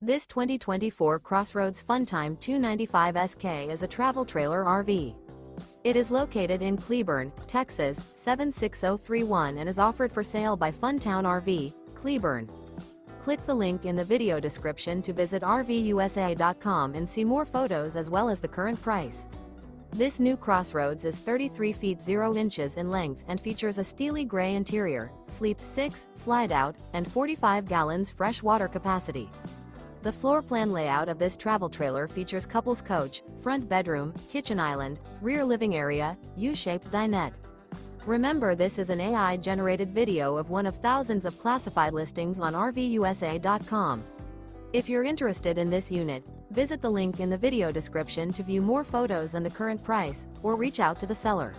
This 2024 CrossRoads Fun Time 295 SK is a travel trailer RV. It is located in Cleburne, Texas, 76031 and is offered for sale by Funtown RV, Cleburne. Click the link in the video description to visit RVUSA.com and see more photos as well as the current price. This new CrossRoads is 33 feet 0 inches in length and features a steely gray interior, sleeps 6, slide-out, and 45 gallons fresh water capacity. The floor plan layout of this travel trailer features couples coach, front bedroom, kitchen island, rear living area, U-shaped dinette. Remember, this is an AI-generated video of one of thousands of classified listings on RVUSA.com. If you're interested in this unit, visit the link in the video description to view more photos and the current price, or reach out to the seller.